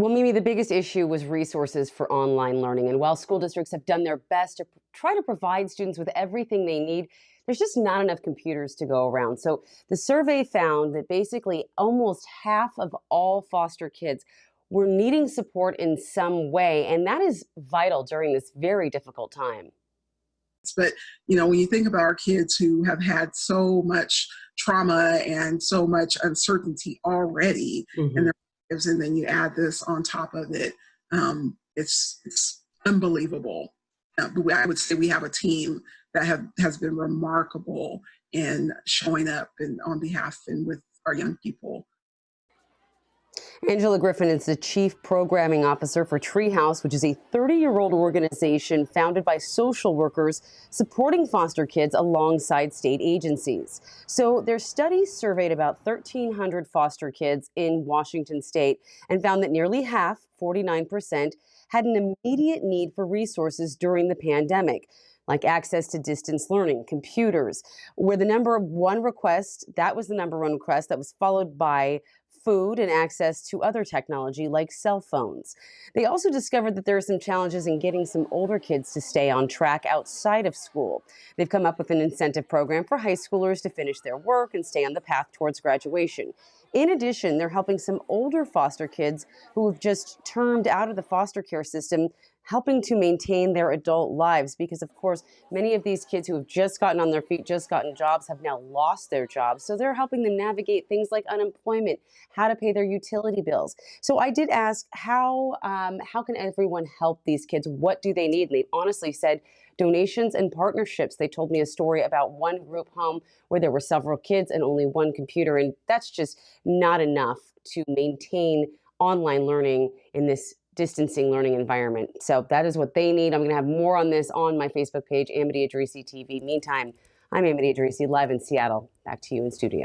Well, Mimi, the biggest issue was resources for online learning. And while school districts have done their best to try to provide students with everything they need, there's just not enough computers to go around. So the survey found that basically almost half of all foster kids were needing support in some way. And that is vital during this very difficult time. But, when you think about our kids who have had so much trauma and so much uncertainty already in Mhm. their lives, and then you add this on top of it, it's unbelievable. But I would say we have a team that has been remarkable in showing up and on behalf and with our young people. Angela Griffin is the Chief Programming Officer for Treehouse, which is a 30-year-old organization founded by social workers supporting foster kids alongside state agencies. So their study surveyed about 1,300 foster kids in Washington state and found that nearly half, 49%, had an immediate need for resources during the pandemic, like access to distance learning, computers, where the number one request, that was the number one request that was followed by food and access to other technology like cell phones. They also discovered that there are some challenges in getting some older kids to stay on track outside of school. They've come up with an incentive program for high schoolers to finish their work and stay on the path towards graduation. In addition, they're helping some older foster kids who have just turned out of the foster care system, helping to maintain their adult lives because, of course, many of these kids who have just gotten on their feet, just gotten jobs, have now lost their jobs. So they're helping them navigate things like unemployment, how to pay their utility bills. So I did ask how can everyone help these kids? What do they need? And they honestly said donations and partnerships. They told me a story about one group home where there were several kids and only one computer, and that's just not enough to maintain online learning in this distancing learning environment. So that is what they need. I'm going to have more on this on my Facebook page, Amity Idrisi TV. Meantime, I'm Amity Idrisi, live in Seattle. Back to you in studio.